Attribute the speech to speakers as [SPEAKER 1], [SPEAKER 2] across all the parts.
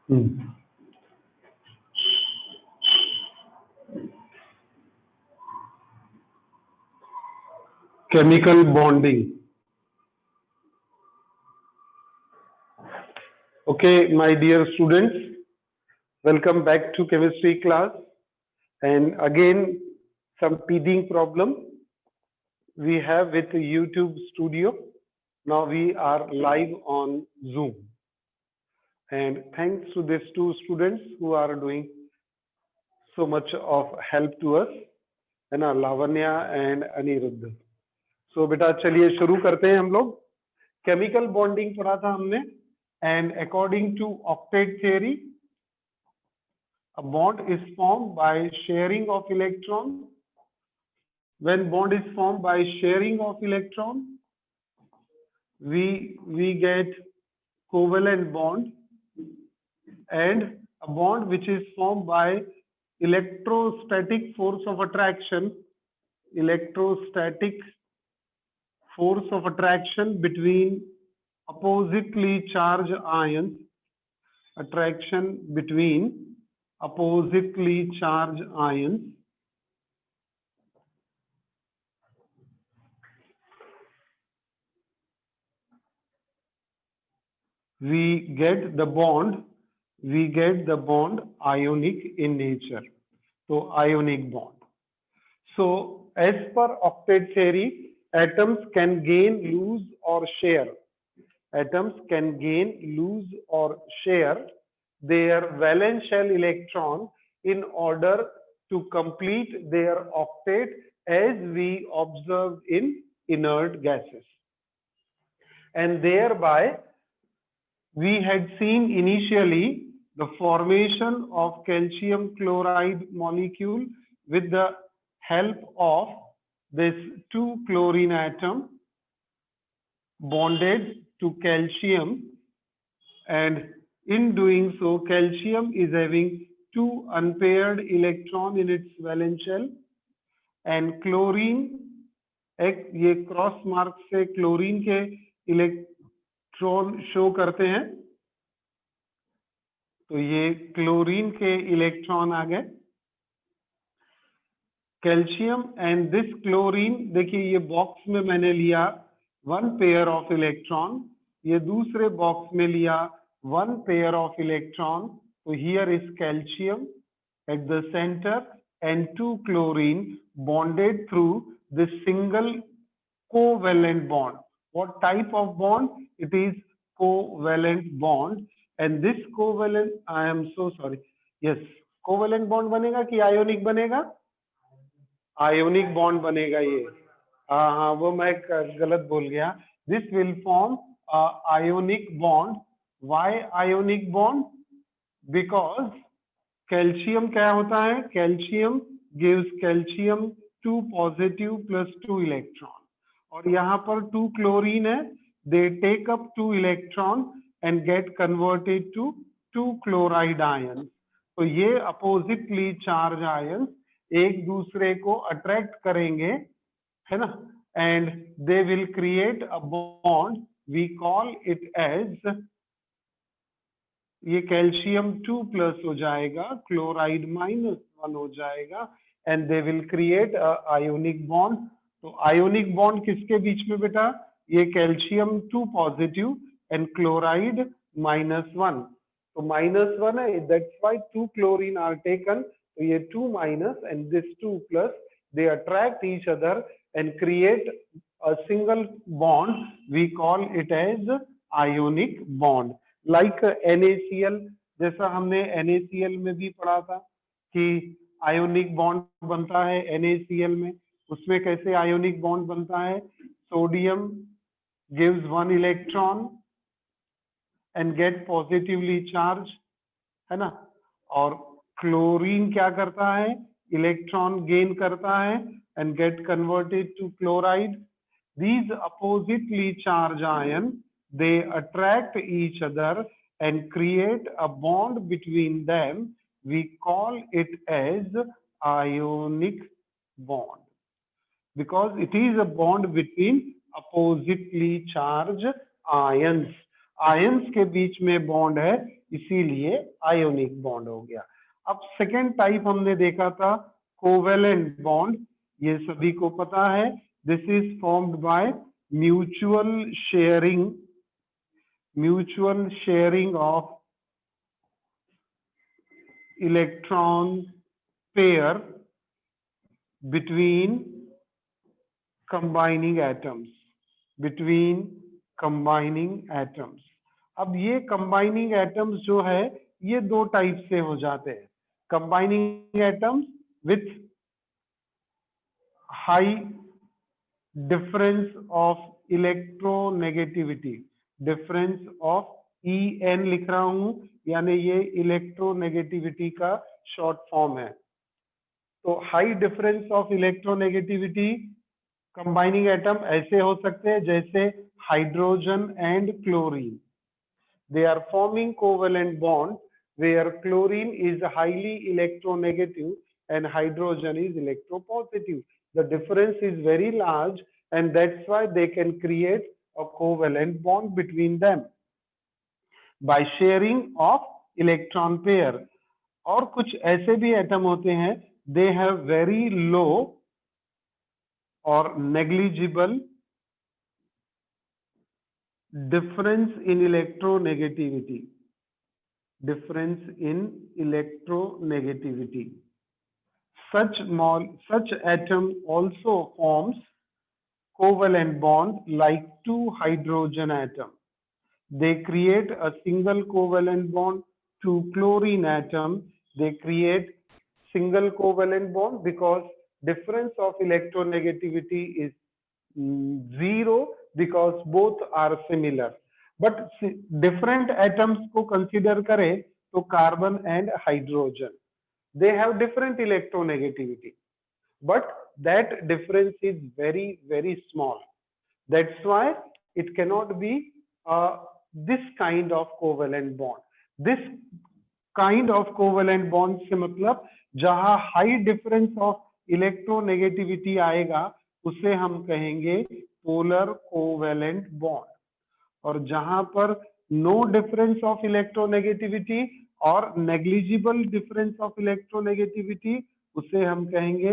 [SPEAKER 1] Hmm. Chemical bonding. Okay, my dear students, welcome back to chemistry class. And again, some teething problem we have with YouTube Studio. Now we are live on Zoom. And thanks to these two students who are doing so much of help to us, है ना, Lavanya and Anirudh. सो बेटा चलिए शुरू करते हैं हम लोग. Chemical bonding पढ़ा था हमने, and according to octet theory, a bond is formed by sharing of electron. When bond is formed by sharing of electron, we get covalent bond, and a bond which is formed by electrostatic force of attraction, electrostatic force of attraction between oppositely charged ions, attraction between oppositely charged ions, we get the bond ionic in nature. So ionic bond. So as per octet theory, atoms can gain, lose or share. Atoms can gain, lose or share their valence shell electron in order to complete their octet, as we observed in inert gases. And thereby we had seen initially the formation of calcium chloride molecule with the help of this 2 chlorine atom bonded to calcium, and in doing so calcium is having 2 unpaired electron in its valence shell, and chlorine एक ये cross mark से chlorine के electron show करते हैं, तो ये chlorine के electron आ गए. कैल्शियम एंड दिस क्लोरीन, देखिए ये बॉक्स में मैंने लिया 1 पेयर ऑफ इलेक्ट्रॉन, ये दूसरे बॉक्स में लिया 1 पेयर ऑफ इलेक्ट्रॉन. तो here is calcium at the center and 2 chlorine bonded through this single covalent bond. What type of bond? It is covalent bond, and this covalent, I am so sorry, yes, covalent bond बनेगा कि ionic बनेगा? Ionic bond बनेगा ये. हाँ, वो मैं गलत बोल गया. This will form a ionic bond. Why ionic bond? Because calcium क्या होता है? Calcium gives calcium 2 positive plus 2 electron, और यहाँ पर 2 क्लोरीन है, they take up 2 electron and get converted to 2 chloride ion. तो ये अपोजिटली चार्ज आयन एक दूसरे को अट्रैक्ट करेंगे, है ना, and they will create a bond. We call it as, ये कैल्शियम 2 प्लस हो जाएगा, क्लोराइड -1 हो जाएगा, and they will create ionic bond. तो आयोनिक बॉन्ड किसके बीच में बेटा? ये कैल्शियम 2 पॉजिटिव एंड क्लोराइड -1. तो -1 है, that's why 2 chlorine are taken. तो ये 2 minus and this 2 plus, they attract each other and create a single bond. We call it as ionic bond. Like NaCl, जैसा हमने NaCl में भी पढ़ा था कि आयोनिक बॉन्ड बनता है NaCl में. उसमें कैसे आयोनिक बॉन्ड बनता है? Sodium gives 1 electron and get positively charge, है ना, और क्लोरीन क्या करता है? इलेक्ट्रॉन गेन करता है and get converted to chloride. These oppositely charged ions, they attract each other and create a bond between them. We call it as ionic bond, because it is a bond between oppositely charged ions. Ions के बीच में bond है, इसीलिए ionic bond हो गया। अब second type हमने देखा था कोवेलेंट बॉन्ड, ये सभी को पता है, this is formed by mutual sharing of electron pair between combining atoms। अब ये कंबाइनिंग एटम्स जो है ये दो टाइप से हो जाते हैं, combining atoms with high difference of electronegativity, difference of EN लिख रहा हूं, यानी ये इलेक्ट्रोनेगेटिविटी का शॉर्ट फॉर्म है। तो high difference of electronegativity combining atom ऐसे हो सकते हैं जैसे hydrogen and chlorine, they are forming covalent bond where chlorine is highly electronegative and hydrogen is electropositive. The difference is very large and that's why they can create a covalent bond between them by sharing of electron pair. और कुछ ऐसे भी atom होते हैं, they have very low or negligible difference in electronegativity, such atom also forms covalent bond like two hydrogen atom. They create a single covalent bond to chlorine atom. They create single covalent bond because difference of electronegativity is zero because both are similar. But different atoms को consider करें तो carbon and hydrogen, they have different electronegativity, but that difference is very small. That's why it cannot be this kind of covalent bond. This kind of covalent bond से मतलब जहां high difference of electronegativity आएगा उसे हम कहेंगे polar covalent bond, और जहां पर नो डिफरेंस ऑफ इलेक्ट्रोनेगेटिविटी और नेग्लिजिबल डिफरेंस ऑफ इलेक्ट्रोनेगेटिविटी उसे हम कहेंगे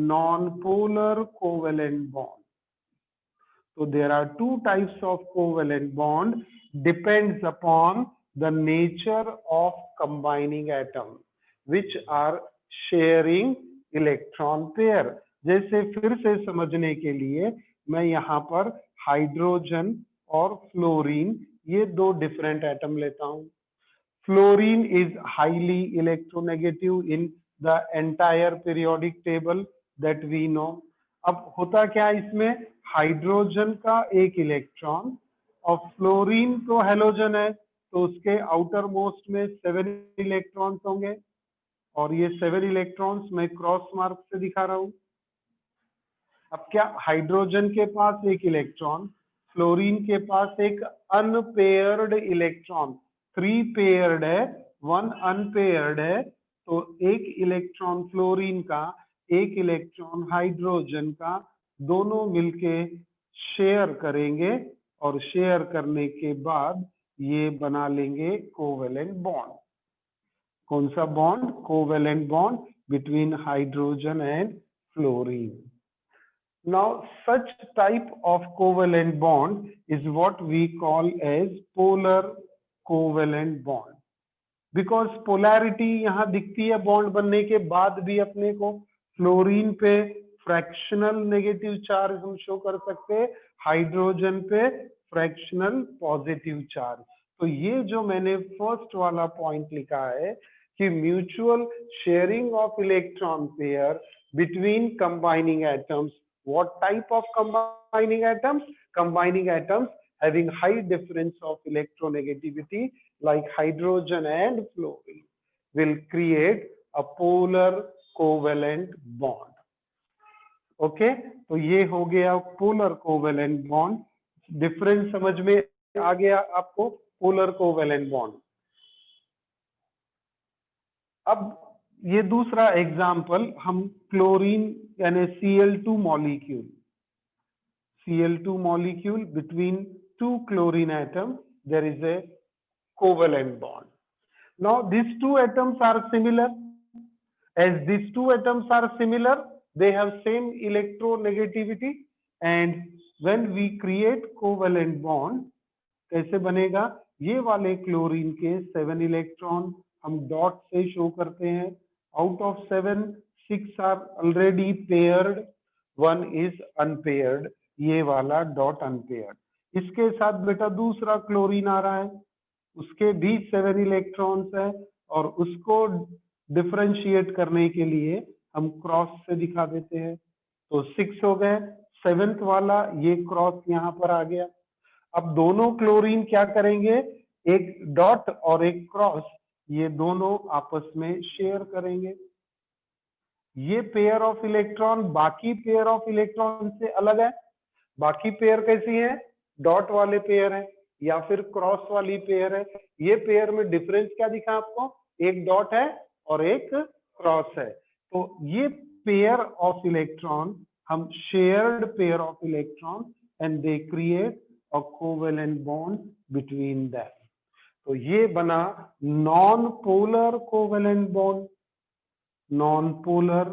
[SPEAKER 1] non polar covalent bond. So there are two types of covalent bond, depends upon the nature of combining atom which are sharing electron pair। जैसे फिर से समझने के लिए मैं यहाँ पर हाइड्रोजन और फ्लोरीन ये दो डिफरेंट एटम लेता हूं। Fluorine is highly electronegative in the entire periodic table that we know. अब होता क्या इसमें, हाइड्रोजन का एक इलेक्ट्रॉन और फ्लोरीन तो हेलोजन है तो उसके आउटर मोस्ट में 7 इलेक्ट्रॉन्स होंगे, और ये 7 इलेक्ट्रॉन्स मैं क्रॉस मार्क से दिखा रहा हूं। अब क्या हाइड्रोजन के पास एक इलेक्ट्रॉन, फ्लोरीन के पास एक अनपेयर्ड इलेक्ट्रॉन, 3 पेयर्ड है 1 अनपेयर्ड है, तो एक इलेक्ट्रॉन फ्लोरीन का एक इलेक्ट्रॉन हाइड्रोजन का दोनों मिलके शेयर करेंगे और शेयर करने के बाद ये बना लेंगे कोवेलेंट बॉन्ड। कौन सा bond, covalent bond between hydrogen and fluorine. Now such type of covalent bond is what we call as polar covalent bond, because polarity यहाँ दिखती है बॉन्ड बनने के बाद भी अपने को, फ्लोरीन पे फ्रैक्शनल नेगेटिव चार्ज हम शो कर सकते हैं, हाइड्रोजन पे फ्रैक्शनल पॉजिटिव चार्ज। तो ये जो मैंने फर्स्ट वाला पॉइंट लिखा है कि mutual sharing of electron pair between combining atoms, what type of combining atoms, combining atoms having high difference of electronegativity like hydrogen and fluorine will create a polar covalent bond। Okay तो ये हो गया polar covalent bond. Difference समझ में आ गया आपको, polar covalent bond. अब ये दूसरा एग्जाम्पल हम क्लोरीन यानी Cl2 molecule between 2 chlorine atom there is a covalent bond. Now these two atoms are similar. As these two atoms are similar, they have same electronegativity, and when we create covalent bond, कैसे बनेगा? ये वाले chlorine के 7 electron हम dot से show करते हैं. Out of 7, 6 are already paired, 1 is unpaired. ये वाला डॉट अनपेयर्ड. इसके साथ बेटा दूसरा क्लोरीन आ रहा है, उसके भी 7 इलेक्ट्रॉन्स है, और उसको डिफरेंशिएट करने के लिए हम क्रॉस से दिखा देते हैं. तो 6 हो गए. 7th वाला ये क्रॉस यहाँ पर आ गया. अब दोनों क्लोरीन क्या करेंगे? एक डॉट और एक क्रॉस, ये दोनों आपस में शेयर करेंगे. ये पेयर ऑफ इलेक्ट्रॉन बाकी पेयर ऑफ इलेक्ट्रॉन से अलग है. बाकी पेयर कैसी है? डॉट वाले पेयर है या फिर क्रॉस वाली पेयर है. ये पेयर में डिफरेंस क्या दिखा आपको? एक डॉट है और एक क्रॉस है. तो ये पेयर ऑफ इलेक्ट्रॉन, हम shared pair of electron, and they create a covalent bond between them. तो ये बना non polar covalent bond. Non polar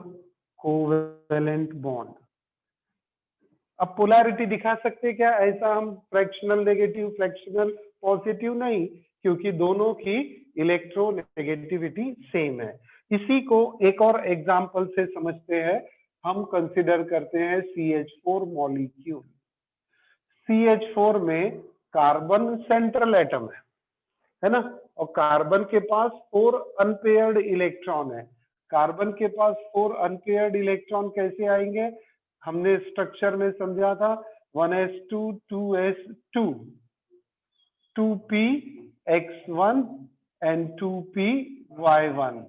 [SPEAKER 1] covalent bond. अब पोलैरिटी दिखा सकते क्या? ऐसा हम फ्रैक्शनल नेगेटिव, फ्रैक्शनल पॉजिटिव नहीं, क्योंकि दोनों की इलेक्ट्रोनेगेटिविटी सेम है. इसी को एक और एग्जांपल से समझते हैं. हम कंसिडर करते हैं CH4 मॉलिक्यूल. CH4 में कार्बन सेंट्रल एटम है ना, और कार्बन के पास 4 अनपेयर्ड इलेक्ट्रॉन है. कार्बन के पास 4 अनपेयर्ड इलेक्ट्रॉन कैसे आएंगे? हमने स्ट्रक्चर में समझा था 1s2 2s2, 2px1 and 2py1,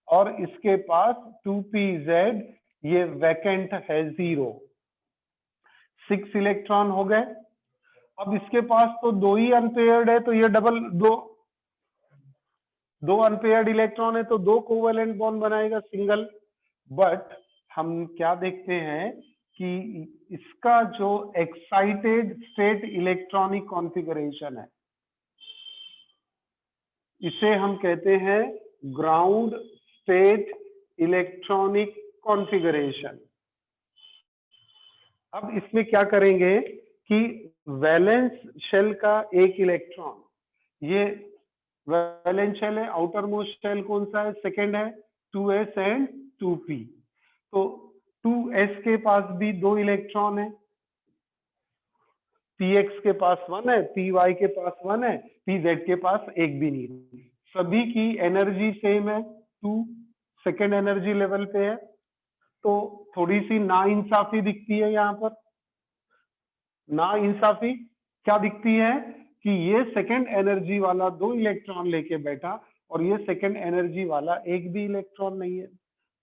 [SPEAKER 1] और इसके पास 2pz, ये वैकेंट है 0. 6 इलेक्ट्रॉन हो गए. अब इसके पास तो 2 ही अनपेयर्ड है, तो ये डबल दो अनपेयर्ड इलेक्ट्रॉन है, तो 2 कोवेलेंट बॉन्ड बनाएगा सिंगल. बट हम क्या देखते हैं कि इसका जो एक्साइटेड स्टेट इलेक्ट्रॉनिक कॉन्फ़िगरेशन है, इसे हम कहते हैं ग्राउंड स्टेट इलेक्ट्रॉनिक कॉन्फ़िगरेशन. अब इसमें क्या करेंगे कि वैलेंस शेल का एक इलेक्ट्रॉन, ये वैलेंस शेल है, आउटर मोस्ट शेल कौन सा है? सेकेंड है, 2s एंड 2p. तो 2s के पास भी 2 इलेक्ट्रॉन है, px के पास 1 है, py के पास 1 है, pz के पास एक भी नहीं. सभी की एनर्जी सेम है, 2 सेकेंड एनर्जी लेवल पे है. तो थोड़ी सी नाइंसाफी दिखती है यहाँ पर. नाइंसाफी क्या दिखती है? कि ये सेकेंड एनर्जी वाला 2 इलेक्ट्रॉन लेके बैठा, और ये सेकेंड एनर्जी वाला एक भी इलेक्ट्रॉन नहीं है.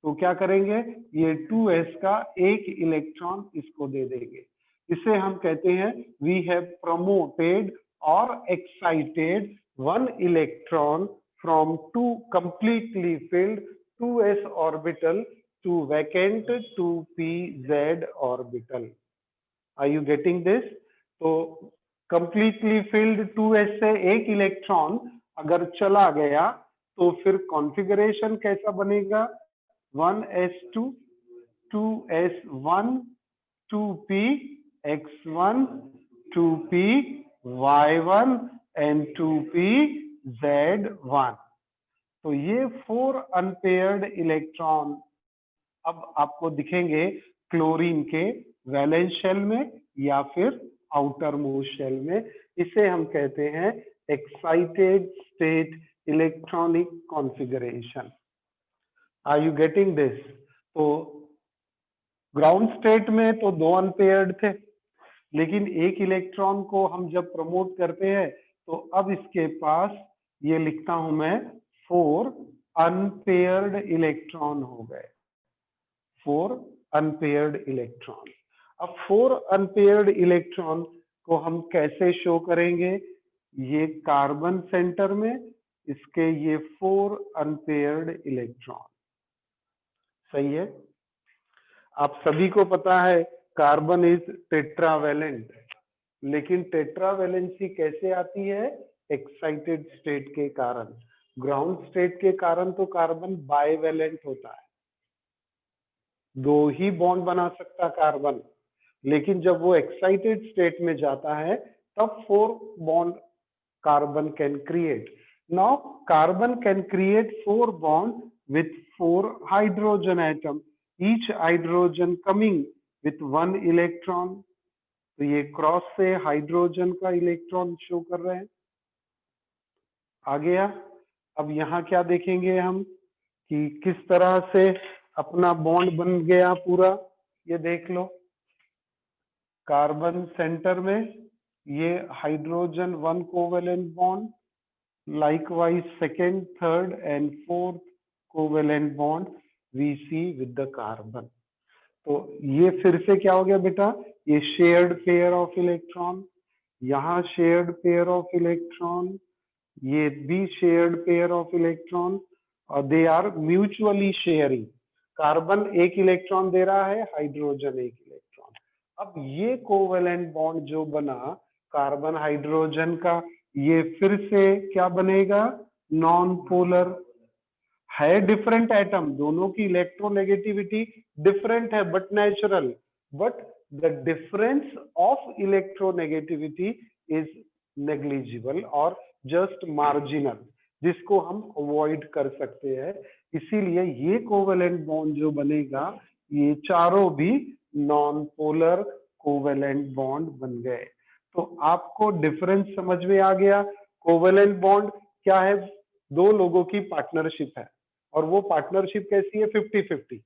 [SPEAKER 1] तो क्या करेंगे? ये 2s का एक इलेक्ट्रॉन इसको दे देंगे. इसे हम कहते हैं वी हैव प्रमोटेड और excited 1 electron from 2 completely filled 2s orbital to vacant 2pz orbital. Are you getting this? तो completely filled 2s से एक इलेक्ट्रॉन अगर चला गया, तो फिर कॉन्फ़िगरेशन कैसा बनेगा? 1s2 2s1 2px1 2py1 and 2pz1. तो ये 4 अनपेयर्ड इलेक्ट्रॉन अब आपको दिखेंगे क्लोरीन के वैलेंस शेल में या फिर आउटर मोस्ट शेल में. इसे हम कहते हैं excited state electronic configuration. Are you getting this? तो ग्राउंड स्टेट में तो 2 अनपेयर्ड थे, लेकिन एक इलेक्ट्रॉन को हम जब प्रमोट करते हैं, तो अब इसके पास, ये लिखता हूं मैं, 4 अनपेयर्ड इलेक्ट्रॉन हो गए. 4 अनपेयर्ड इलेक्ट्रॉन. अब 4 अनपेयर्ड इलेक्ट्रॉन को हम कैसे शो करेंगे? ये कार्बन सेंटर में इसके ये 4 अनपेयर्ड इलेक्ट्रॉन. सही है? आप सभी को पता है कार्बन इज टेट्रावैलेंट, लेकिन टेट्रावैलेंसी कैसे आती है? एक्साइटेड स्टेट के कारण. ग्राउंड स्टेट के कारण तो कार्बन बाइवेलेंट होता है, 2 ही बॉन्ड बना सकता कार्बन, लेकिन जब वो एक्साइटेड स्टेट में जाता है तब 4 bond carbon can create. Now carbon can create 4 bond with 4 hydrogen atom, each hydrogen coming with 1 electron. तो ये क्रॉस से हाइड्रोजन का इलेक्ट्रॉन शो कर रहे हैं। आ गया। अब यहाँ क्या देखेंगे हम कि किस तरह से अपना बॉन्ड बन गया पूरा, ये देख लो। कार्बन सेंटर में, ये hydrogen 1 covalent bond, likewise second, third and fourth covalent bond we see with the carbon. तो ये फिर से क्या हो गया बेटा, ये शेयर्ड पेयर ऑफ इलेक्ट्रॉन, यहाँ शेयर्ड पेयर ऑफ इलेक्ट्रॉन, ये भी शेयर्ड पेयर ऑफ इलेक्ट्रॉन, और they are mutually sharing. Carbon 1 electron दे रहा है, हाइड्रोजन 1 इलेक्ट्रॉन। अब ये कोवेलेंट बॉन्ड जो बना कार्बन हाइड्रोजन का, ये फिर से क्या बनेगा, नॉन पोलर है। डिफरेंट एटम, दोनों की इलेक्ट्रोनेगेटिविटी डिफरेंट है but natural, but the difference of electronegativity is negligible और जस्ट मार्जिनल, जिसको हम अवॉइड कर सकते हैं। इसीलिए ये कोवेलेंट बॉन्ड जो बनेगा, ये चारों भी नॉन पोलर कोवेलेंट बॉन्ड बन गए। तो आपको डिफरेंस समझ में आ गया। कोवेलेंट बॉन्ड क्या है, 2 लोगों की पार्टनरशिप है, और वो पार्टनरशिप कैसी है, 50-50,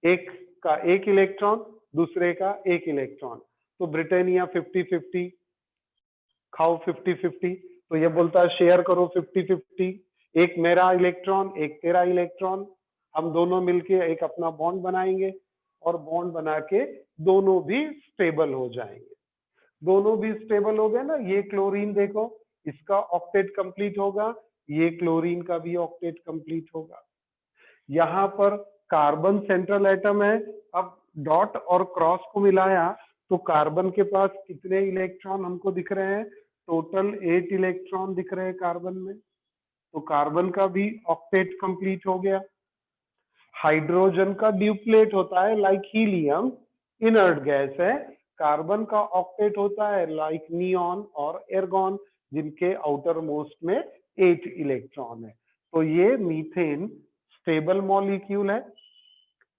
[SPEAKER 1] एक का 1 इलेक्ट्रॉन, दूसरे का 1 इलेक्ट्रॉन। तो ब्रिटानिया 50-50, खाओ 50-50, तो ये बोलता है शेयर करो 50-50, एक मेरा इलेक्ट्रॉन एक तेरा इलेक्ट्रॉन, हम दोनों मिलके एक अपना बॉन्ड बनाएंगे, और बॉन्ड बना के दोनों भी स्टेबल हो जाएंगे। दोनों भी स्टेबल हो गए ना। ये क्लोरीन देखो, इसका ऑक्टेट कंप्लीट होगा, ये क्लोरीन का भी ऑक्टेट कंप्लीट होगा। यहाँ पर कार्बन सेंट्रल एटम है, अब डॉट और क्रॉस को मिलाया तो कार्बन के पास कितने इलेक्ट्रॉन हमको दिख रहे हैं, टोटल 8 इलेक्ट्रॉन दिख रहे हैं कार्बन में। तो कार्बन का भी ऑक्टेट कंप्लीट हो गया। हाइड्रोजन का ड्यूप्लेट होता है लाइक हीलियम, इनर्ट गैस है। कार्बन का ऑक्टेट होता है लाइक नियॉन और एर्गॉन, जिनके आउटर मोस्ट में 8 इलेक्ट्रॉन है। तो ये मीथेन स्टेबल मॉलिक्यूल है।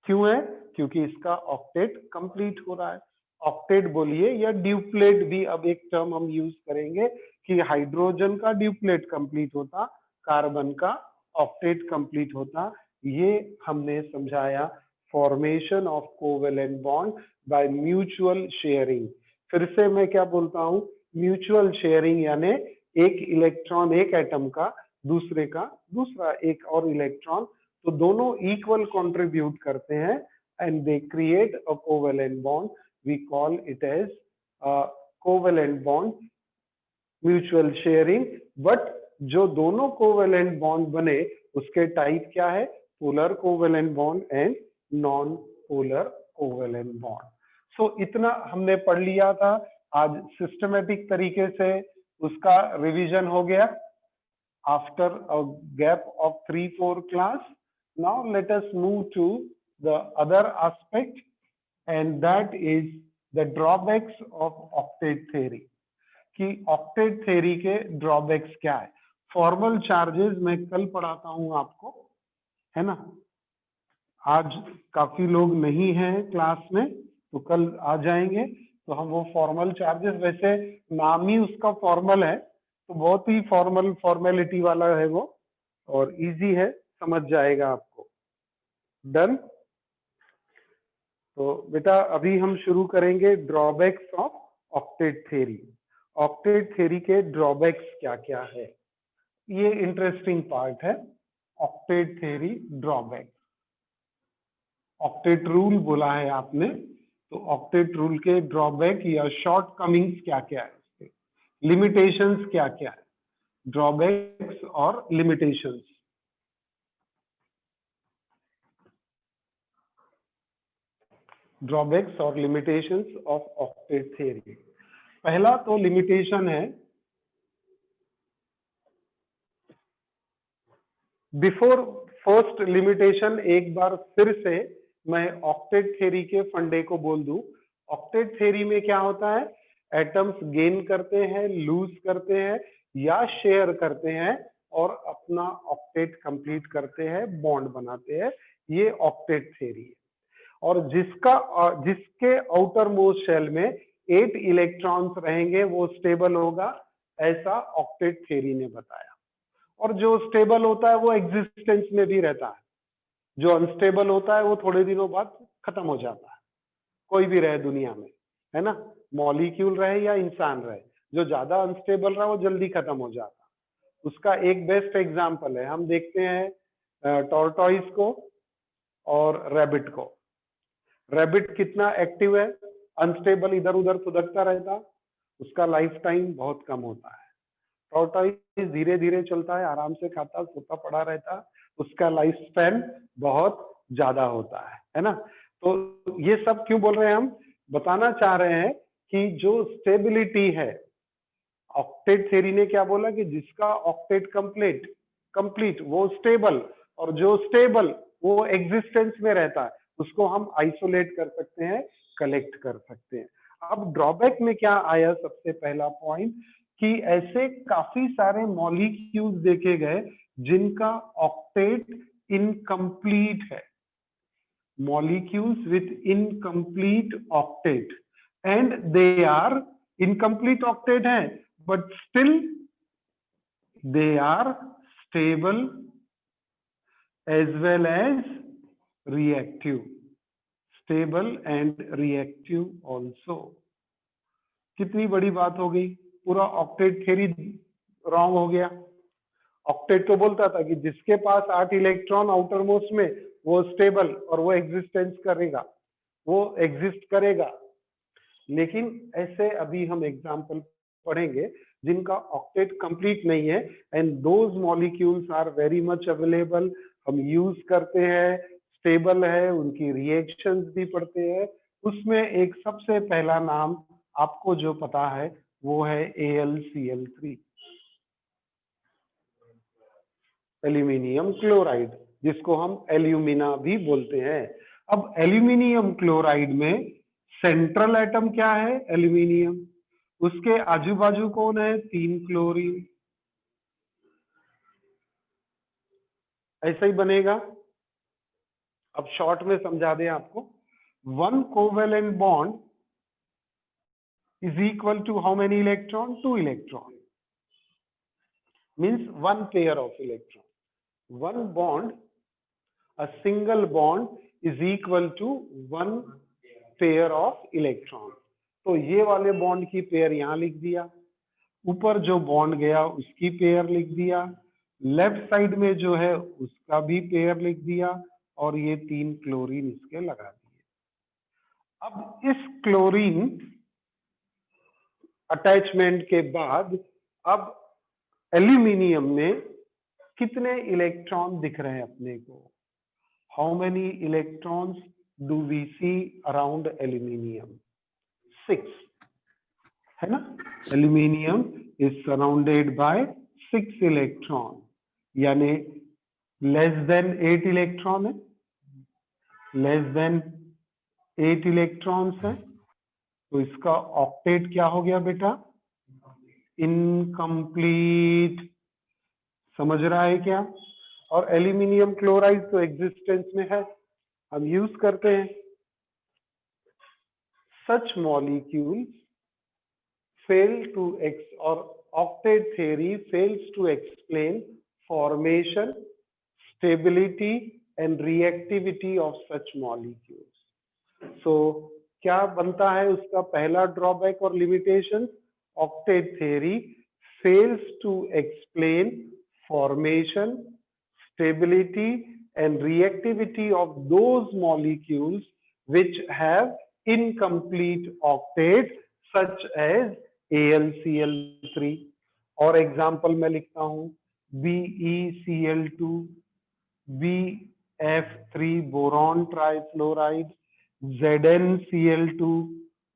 [SPEAKER 1] क्यों है, क्योंकि इसका ऑक्टेट कंप्लीट हो रहा है। ऑक्टेट बोलिए या ड्यूप्लेट भी, अब एक टर्म हम यूज करेंगे कि हाइड्रोजन का ड्यूप्लेट कंप्लीट होता, कार्बन का ऑक्टेट कंप्लीट होता। ये हमने समझाया formation of covalent bond by mutual sharing. फिर से मैं क्या बोलता हूँ, म्यूचुअल शेयरिंग यानी एक इलेक्ट्रॉन एक एटम का दूसरे का दूसरा एक और इलेक्ट्रॉन, तो दोनों इक्वल कंट्रीब्यूट करते हैं and they create a covalent bond. We call it as covalent bond, mutual sharing. But जो दोनों कोवेलेंट बॉन्ड बने उसके टाइप क्या है, polar covalent bond and non polar covalent bond. So इतना हमने पढ़ लिया था आज, सिस्टमेटिक तरीके से उसका रिवीजन हो गया after a gap of 3-4 class. Now let us move to the other aspect, and that is the drawbacks of octet theory. कि ऑक्टेट थ्योरी के ड्रॉबैक्स क्या है। फॉर्मल चार्जेस मैं कल पढ़ाता हूं आपको, है ना। आज काफी लोग नहीं हैं क्लास में, तो कल आ जाएंगे तो हम वो फॉर्मल चार्जेस, वैसे नाम ही उसका फॉर्मल है तो बहुत ही फॉर्मेलिटी वाला है वो, और इजी है, समझ जाएगा आपको। डन। तो बेटा अभी हम शुरू करेंगे drawbacks of octet theory. Octet theory के ड्रॉबैक्स क्या क्या है, ये इंटरेस्टिंग पार्ट है। Octet theory drawback, octet rule बोला है आपने, तो ऑक्टेट रूल के ड्रॉबैक या शॉर्ट कमिंग्स क्या क्या है, लिमिटेशंस क्या क्या है, ड्रॉबैक्स और लिमिटेशंस। ड्रॉबैक्स और लिमिटेशंस ऑफ ऑक्टेट थ्योरी। पहला तो लिमिटेशन है बिफोर फर्स्ट लिमिटेशन एक बार फिर से मैं ऑक्टेट थ्योरी के फंडे को बोल दूं। ऑक्टेट थ्योरी में क्या होता है, एटम्स गेन करते हैं, लूज करते हैं या शेयर करते हैं और अपना ऑक्टेट कंप्लीट करते हैं, बॉन्ड बनाते हैं। ये ऑक्टेट थ्योरी है। और जिसके आउटर मोस्ट शेल में 8 इलेक्ट्रॉन्स रहेंगे वो स्टेबल होगा, ऐसा ऑक्टेट थ्योरी ने बताया। और जो स्टेबल होता है वो एग्जिस्टेंस में भी रहता है, जो अनस्टेबल होता है वो थोड़े दिनों बाद खत्म हो जाता है। कोई भी रहे दुनिया में, है ना, मॉलिक्यूल रहे या इंसान रहे, जो ज्यादा अनस्टेबल रहा वो जल्दी खत्म हो जाता है। उसका एक बेस्ट एग्जांपल है, हम देखते हैं टॉर्टॉइस को और रैबिट को। रैबिट कितना एक्टिव है, अनस्टेबल, इधर उधर फुदकता रहता, उसका लाइफ टाइम बहुत कम होता है। टॉर्टॉइस धीरे धीरे चलता है, आराम से खाता, सोता पड़ा रहता, उसका लाइफ स्पैन बहुत ज्यादा होता है ना। तो ये सब क्यों बोल रहे हैं, हम बताना चाह रहे हैं कि जो स्टेबिलिटी है, ऑक्टेट थ्योरी ने क्या बोला कि जिसका ऑक्टेट कंप्लीट वो स्टेबल, और जो स्टेबल वो एग्जिस्टेंस में रहता है, उसको हम आइसोलेट कर सकते हैं, कलेक्ट कर सकते हैं। अब ड्रॉबैक में क्या आया, सबसे पहला पॉइंट कि ऐसे काफी सारे मॉलिक्यूल्स देखे गए जिनका ऑक्टेट इनकम्प्लीट है, molecules with incomplete octet, and they are incomplete octet है, but still they are stable as well as reactive, stable and reactive also। कितनी बड़ी बात हो गई, पूरा ऑक्टेट थ्योरी रॉन्ग हो गया। ऑक्टेट तो बोलता था कि जिसके पास 8 इलेक्ट्रॉन आउटर मोस्ट में वो स्टेबल और वो एग्जिस्टेंस करेगा, वो एग्जिस्ट करेगा। लेकिन ऐसे अभी हम एग्जांपल पढ़ेंगे जिनका ऑक्टेट कंप्लीट नहीं है, and those molecules are very much available, हम यूज करते हैं, स्टेबल है, उनकी रिएक्शंस भी पढ़ते हैं। उसमें एक सबसे पहला नाम आपको जो पता है वो है AlCl3, एल्यूमिनियम क्लोराइड, जिसको हम एल्यूमिना भी बोलते हैं। अब एल्यूमिनियम क्लोराइड में सेंट्रल एटम क्या है, एल्यूमिनियम, उसके आजू बाजू कौन है, 3 क्लोरीन, ऐसा ही बनेगा। अब शॉर्ट में समझा दें आपको, 1 covalent bond is equal to how many electron, 2 electron, means 1 pair of electron. 1 bond, a single bond is equal to 1 pair of electron। तो ये वाले बॉन्ड की पेयर यहां लिख दिया, ऊपर जो बॉन्ड गया उसकी पेयर लिख दिया, लेफ्ट साइड में जो है उसका भी पेयर लिख दिया, और ये 3 क्लोरीन इसके लगा दिए। अब इस क्लोरीन अटैचमेंट के बाद अब एल्यूमिनियम में कितने इलेक्ट्रॉन दिख रहे हैं अपने को, how many electrons do we see around aluminium, 6, है ना। Aluminium is surrounded by 6 electron, यानी लेस देन 8 इलेक्ट्रॉन है, लेस देन 8 इलेक्ट्रॉन्स है, तो इसका ऑक्टेट क्या हो गया बेटा, इनकम्प्लीट। समझ रहा है क्या। और एल्यूमिनियम क्लोराइड तो एग्जिस्टेंस में है, हम यूज करते हैं। सच molecule fail to or octet theory fails to explain formation, stability and reactivity of such molecules। so क्या बनता है उसका पहला ड्रॉबैक और limitation, octet theory fails to explain formation, stability and reactivity of those molecules which have incomplete octet such as AlCl3। और example मैं लिखता हूं, BeCl2, BF3 boron trifluoride, ZnCl2,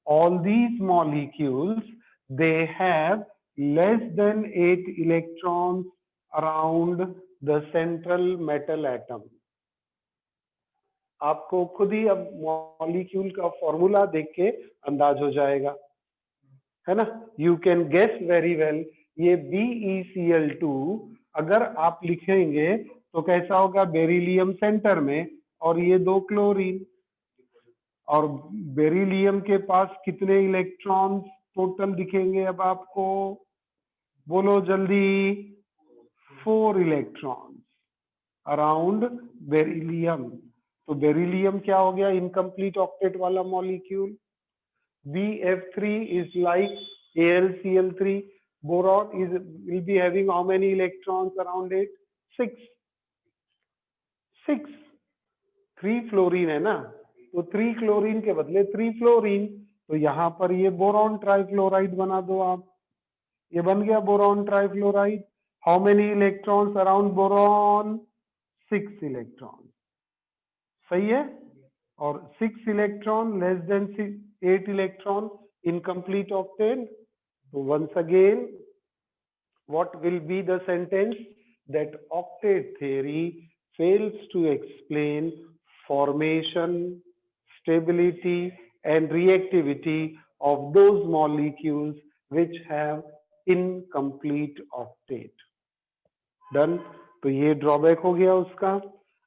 [SPEAKER 1] all these molecules they have less than 8 electrons around the central metal atom. आपको खुद ही अब molecule का formula देख के अंदाज हो जाएगा, है ना। You can guess very well. ये BeCl2 अगर आप लिखेंगे तो कैसा होगा, बेरिलियम सेंटर में और ये 2 क्लोरीन, और बेरिलियम के पास कितने इलेक्ट्रॉन्स टोटल दिखेंगे अब आपको, बोलो जल्दी, 4 इलेक्ट्रॉन्स अराउंड बेरिलियम। तो बेरिलियम क्या हो गया, इनकम्प्लीट ऑक्टेट वाला molecule. BF3 is like AlCl3. Boron will be having how many electrons around it? 6. 6. 3 fluorine है ना, तो 3 क्लोरीन के बदले 3 फ्लोरीन, तो यहाँ पर ये बोरॉन ट्राइफ्लोराइड बना दो आप। ये बन गया boron trifluoride. How many electrons around boron? 6 electron. सही है। और 6 electron less than 8 electron incomplete octet. So once again, what will be the sentence? That octet theory fails to explain formation, stability, and reactivity of those molecules which have incomplete octet. Done? तो ये drawback हो गया उसका।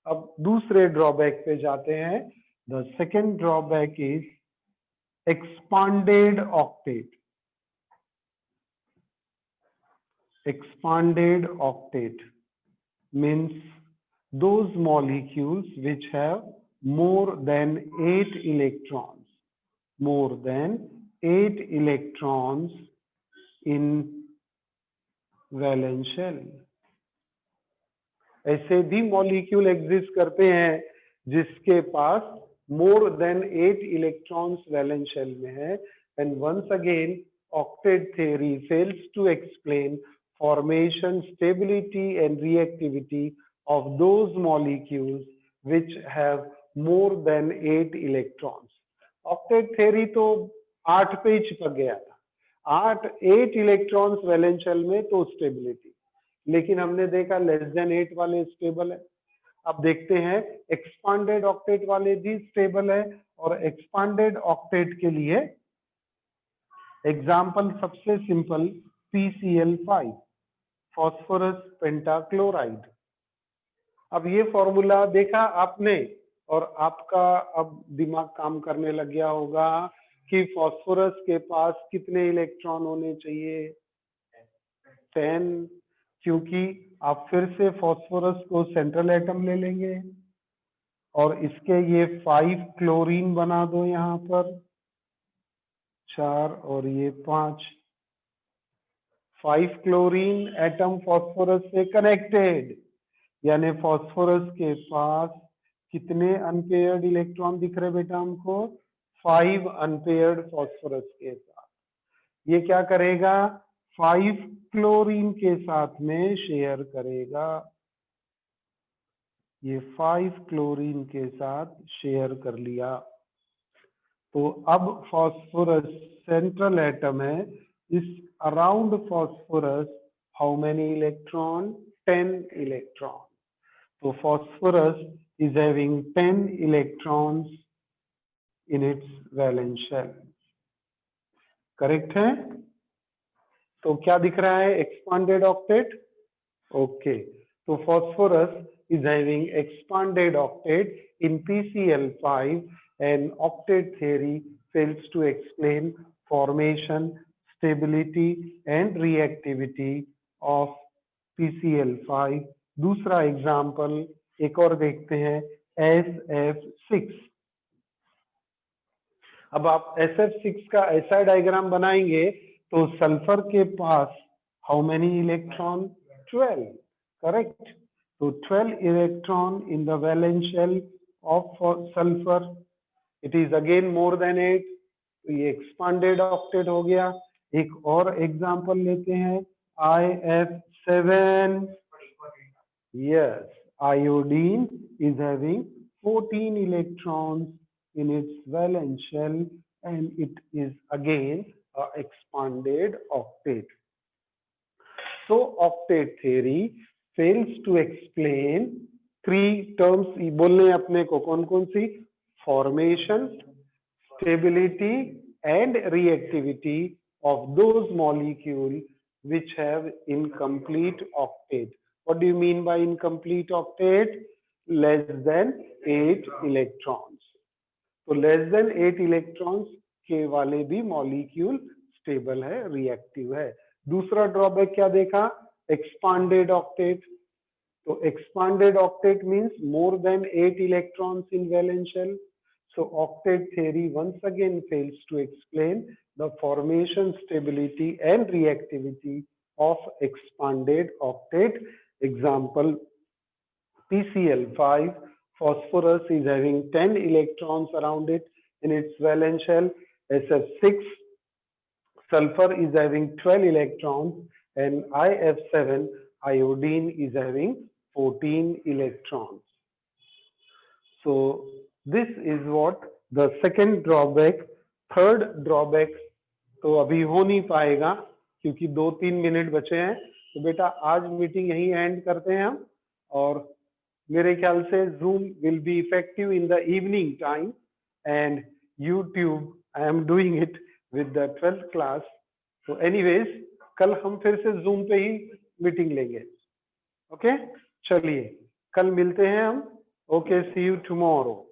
[SPEAKER 1] अब दूसरे drawback पे जाते हैं। The second drawback is expanded octet. Expanded octet means those molecules which have more than 8 electrons, more than 8 electrons in valence shell. ऐसे भी मॉलिक्यूल एग्जिस्ट करते हैं जिसके पास more than 8 electrons valence shell में है। And once again octet theory fails to explain formation, stability and reactivity of those molecules which have more than 8 electrons. Octet theory तो 8 पे ही चिपक गया था। 8 इलेक्ट्रॉन्स वैलेंस शेल में तो स्टेबिलिटी, लेकिन हमने देखा लेस देन 8 वाले स्टेबल है। अब देखते हैं एक्सपांडेड ऑक्टेट वाले भी स्टेबल है, और एक्सपांडेड ऑक्टेट के लिए एग्जाम्पल सबसे सिंपल PCl5, फॉस्फोरस पेंटाक्लोराइड। अब ये फॉर्मूला देखा आपने और आपका अब दिमाग काम करने लग गया होगा कि फॉस्फोरस के पास कितने इलेक्ट्रॉन होने चाहिए? 10, क्योंकि आप फिर से फॉस्फोरस को सेंट्रल एटम ले लेंगे और इसके ये 5 क्लोरीन बना दो, यहाँ पर 4 और ये 5 क्लोरीन एटम फॉस्फोरस से कनेक्टेड, यानी फॉस्फोरस के पास कितने अनपेयर्ड इलेक्ट्रॉन दिख रहे बेटा हमको? 5 अनपेयर्ड फॉस्फोरस के साथ। ये क्या करेगा? 5 क्लोरीन के साथ में शेयर करेगा। ये 5 क्लोरीन के साथ शेयर कर लिया। तो अब फॉस्फोरस सेंट्रल एटम है। इस around phosphorus how many electron? 10 electron. तो phosphorus is having 10 electrons in its valence shell. Correct है? तो क्या दिख रहा है? Expanded octet. ओके, तो phosphorus is having expanded octet in PCl5, and octet theory fails to explain formation, stability and reactivity of PCl5. दूसरा example एक और देखते हैं, SF6। अब आप SF6 का ऐसा डायग्राम बनाएंगे तो सल्फर के पास हाउ मेनी इलेक्ट्रॉन? 12, करेक्ट। तो 12 electron in the valence shell of sulphur, it is again more than 8, तो ये एक्सपांडेड ऑक्टेट हो गया। एक और एग्जांपल लेते हैं, IF7। Yes, iodine is having 14 electrons in its valence shell, and it is again a expanded octet. So octet theory fails to explain three terms बोलने हैं अपने को, कौन कौन सी? Formation, stability and reactivity of those molecules which have incomplete octet. What do you mean by incomplete octet? Less than 8 electrons. तो less than 8 electrons के वाले भी मॉलिक्यूल स्टेबल है, रिएक्टिव है। दूसरा ड्रॉबैक क्या देखा? Expanded octet. तो expanded octet means more than 8 electrons in valence shell. So octet theory once again fails to explain the formation, stability and reactivity of expanded octet. Example, PCl5, phosphorus is having 10 electrons around it in its valence shell. SF6, sulfur is having 12 electrons, and IF7, iodine, is having 14 electrons. So this is what the second drawback. Third drawback तो अभी हो नहीं पाएगा क्योंकि 2-3 minute बचे हैं। तो बेटा आज मीटिंग यहीं एंड करते हैं हम, और मेरे ख्याल से Zoom will be effective in the evening time and YouTube I am doing it with the 12th class. So anyways, कल हम फिर से Zoom पे ही मीटिंग लेंगे। ओके, चलिए कल मिलते हैं हम। Okay, see you tomorrow.